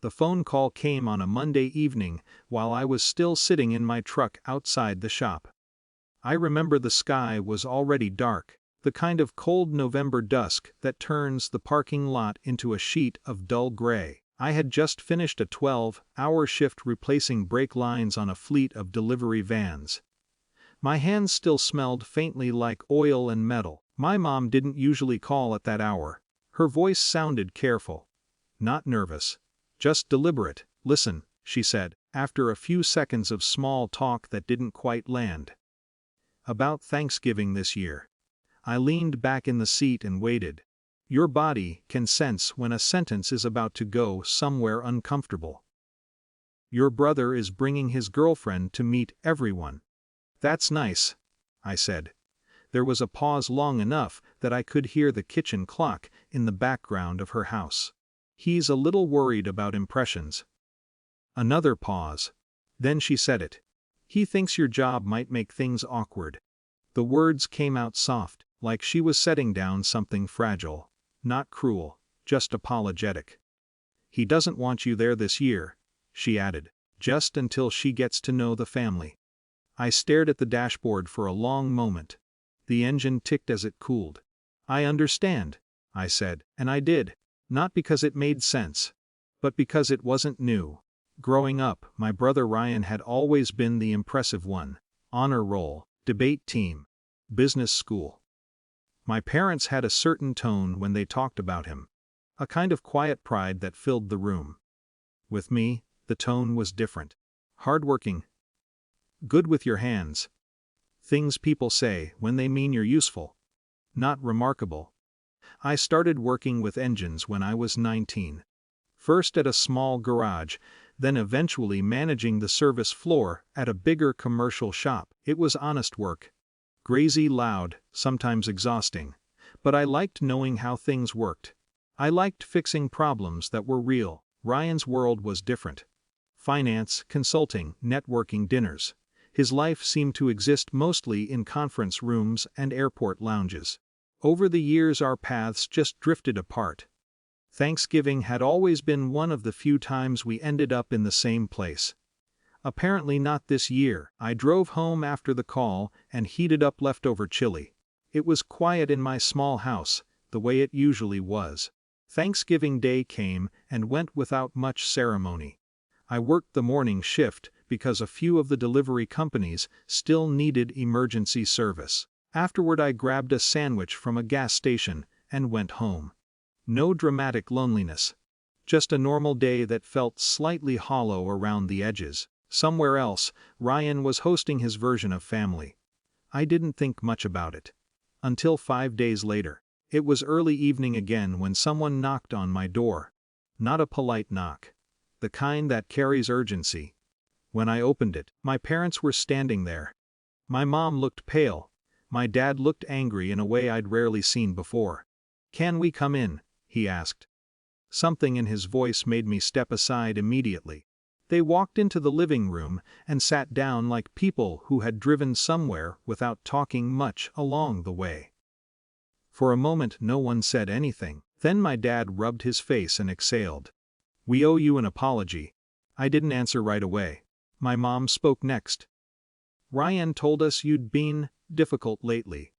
The phone call came on a Monday evening while I was still sitting in my truck outside the shop. I remember the sky was already dark, the kind of cold November dusk that turns the parking lot into a sheet of dull gray. I had just finished a 12-hour shift replacing brake lines on a fleet of delivery vans. My hands still smelled faintly like oil and metal. My mom didn't usually call at that hour. Her voice sounded careful. Not nervous. Just deliberate. "Listen," she said, after a few seconds of small talk that didn't quite land. "About Thanksgiving this year." I leaned back in the seat and waited. Your body can sense when a sentence is about to go somewhere uncomfortable. "Your brother is bringing his girlfriend to meet everyone." "That's nice," I said. There was a pause long enough that I could hear the kitchen clock in the background of her house. "He's a little worried about impressions." Another pause. Then she said it. "He thinks your job might make things awkward." The words came out soft, like she was setting down something fragile. Not cruel, just apologetic. "He doesn't want you there this year," she added, "just until she gets to know the family." I stared at the dashboard for a long moment. The engine ticked as it cooled. "I understand," I said, and I did. Not because it made sense, but because it wasn't new. Growing up, my brother Ryan had always been the impressive one. Honor roll, debate team, business school. My parents had a certain tone when they talked about him. A kind of quiet pride that filled the room. With me, the tone was different. Hardworking. Good with your hands. Things people say when they mean you're useful. Not remarkable. I started working with engines when I was 19. First at a small garage, then eventually managing the service floor at a bigger commercial shop. It was honest work. Crazy loud, sometimes exhausting. But I liked knowing how things worked. I liked fixing problems that were real. Ryan's world was different. Finance, consulting, networking dinners. His life seemed to exist mostly in conference rooms and airport lounges. Over the years our paths just drifted apart. Thanksgiving had always been one of the few times we ended up in the same place. Apparently not this year. I drove home after the call and heated up leftover chili. It was quiet in my small house, the way it usually was. Thanksgiving Day came and went without much ceremony. I worked the morning shift because a few of the delivery companies still needed emergency service. Afterward I grabbed a sandwich from a gas station and went home. No dramatic loneliness. Just a normal day that felt slightly hollow around the edges. Somewhere else, Ryan was hosting his version of family. I didn't think much about it. Until 5 days later. It was early evening again when someone knocked on my door. Not a polite knock. The kind that carries urgency. When I opened it, my parents were standing there. My mom looked pale. My dad looked angry in a way I'd rarely seen before. "Can we come in?" he asked. Something in his voice made me step aside immediately. They walked into the living room and sat down like people who had driven somewhere without talking much along the way. For a moment no one said anything. Then my dad rubbed his face and exhaled. "We owe you an apology." I didn't answer right away. My mom spoke next. "Ryan told us you'd been difficult lately.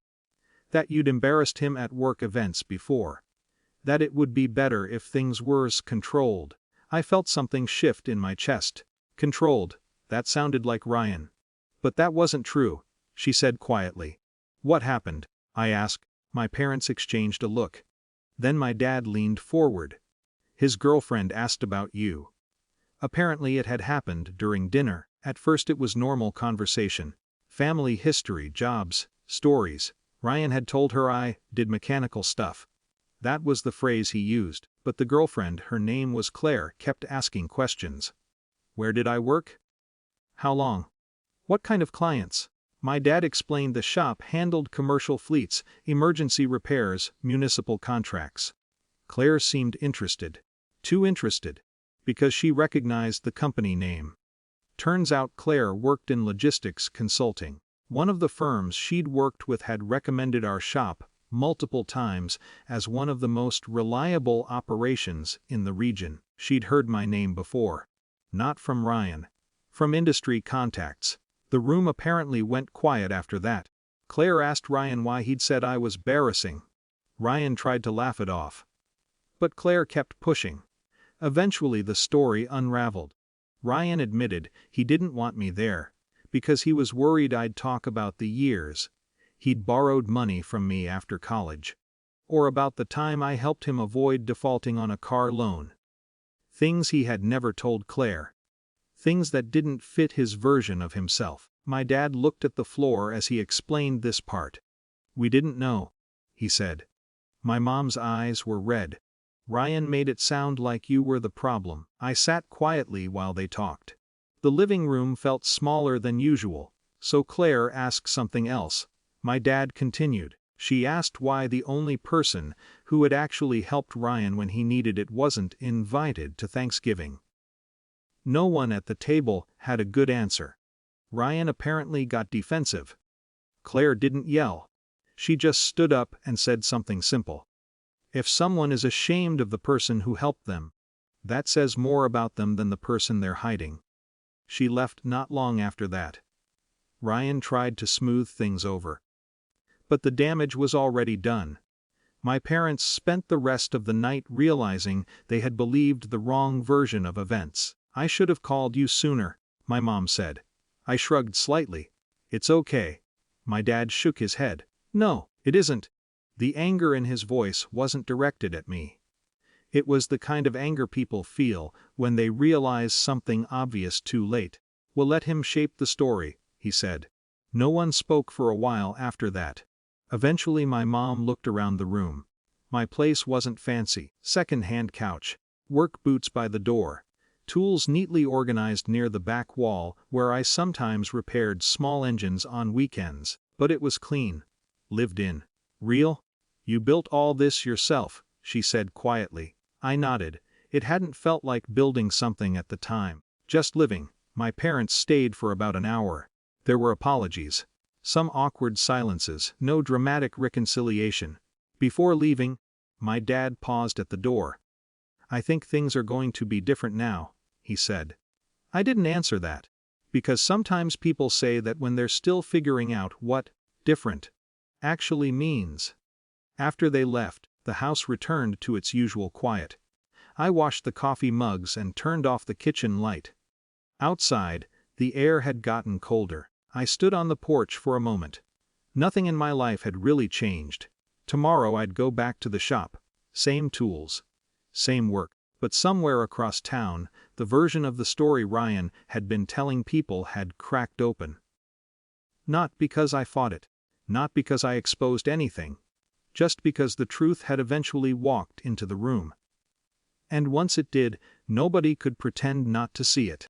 That you'd embarrassed him at work events before. That it would be better if things were controlled." I felt something shift in my chest. Controlled. That sounded like Ryan. "But that wasn't true," she said quietly. "What happened?" I asked. My parents exchanged a look. Then my dad leaned forward. "His girlfriend asked about you." Apparently it had happened during dinner. At first it was normal conversation. Family history, jobs, stories. Ryan had told her I did mechanical stuff. That was the phrase he used, but the girlfriend, her name was Claire, kept asking questions. Where did I work? How long? What kind of clients? My dad explained the shop handled commercial fleets, emergency repairs, municipal contracts. Claire seemed interested. Too interested. Because she recognized the company name. Turns out Claire worked in logistics consulting. One of the firms she'd worked with had recommended our shop, multiple times, as one of the most reliable operations in the region. She'd heard my name before. Not from Ryan. From industry contacts. The room apparently went quiet after that. Claire asked Ryan why he'd said I was embarrassing. Ryan tried to laugh it off. But Claire kept pushing. Eventually the story unraveled. Ryan admitted he didn't want me there, because he was worried I'd talk about the years he'd borrowed money from me after college. Or about the time I helped him avoid defaulting on a car loan. Things he had never told Claire. Things that didn't fit his version of himself. My dad looked at the floor as he explained this part. "We didn't know," he said. My mom's eyes were red. "Ryan made it sound like you were the problem." I sat quietly while they talked. The living room felt smaller than usual, so Claire asked something else. My dad continued. She asked why the only person who had actually helped Ryan when he needed it wasn't invited to Thanksgiving. No one at the table had a good answer. Ryan apparently got defensive. Claire didn't yell. She just stood up and said something simple. If someone is ashamed of the person who helped them, that says more about them than the person they're hiding. She left not long after that. Ryan tried to smooth things over. But the damage was already done. My parents spent the rest of the night realizing they had believed the wrong version of events. "I should have called you sooner," my mom said. I shrugged slightly. "It's okay." My dad shook his head. "No, it isn't." The anger in his voice wasn't directed at me. It was the kind of anger people feel when they realize something obvious too late. "We'll let him shape the story," he said. No one spoke for a while after that. Eventually my mom looked around the room. My place wasn't fancy. Second-hand couch. Work boots by the door. Tools neatly organized near the back wall where I sometimes repaired small engines on weekends. But it was clean. Lived in. "Real? You built all this yourself," she said quietly. I nodded. It hadn't felt like building something at the time. Just living. My parents stayed for about an hour. There were apologies. Some awkward silences, no dramatic reconciliation. Before leaving, my dad paused at the door. "I think things are going to be different now," he said. I didn't answer that. Because sometimes people say that when they're still figuring out what different actually means. After they left, the house returned to its usual quiet. I washed the coffee mugs and turned off the kitchen light. Outside, the air had gotten colder. I stood on the porch for a moment. Nothing in my life had really changed. Tomorrow I'd go back to the shop. Same tools. Same work. But somewhere across town, the version of the story Ryan had been telling people had cracked open. Not because I fought it. Not because I exposed anything. Just because the truth had eventually walked into the room. And once it did, nobody could pretend not to see it.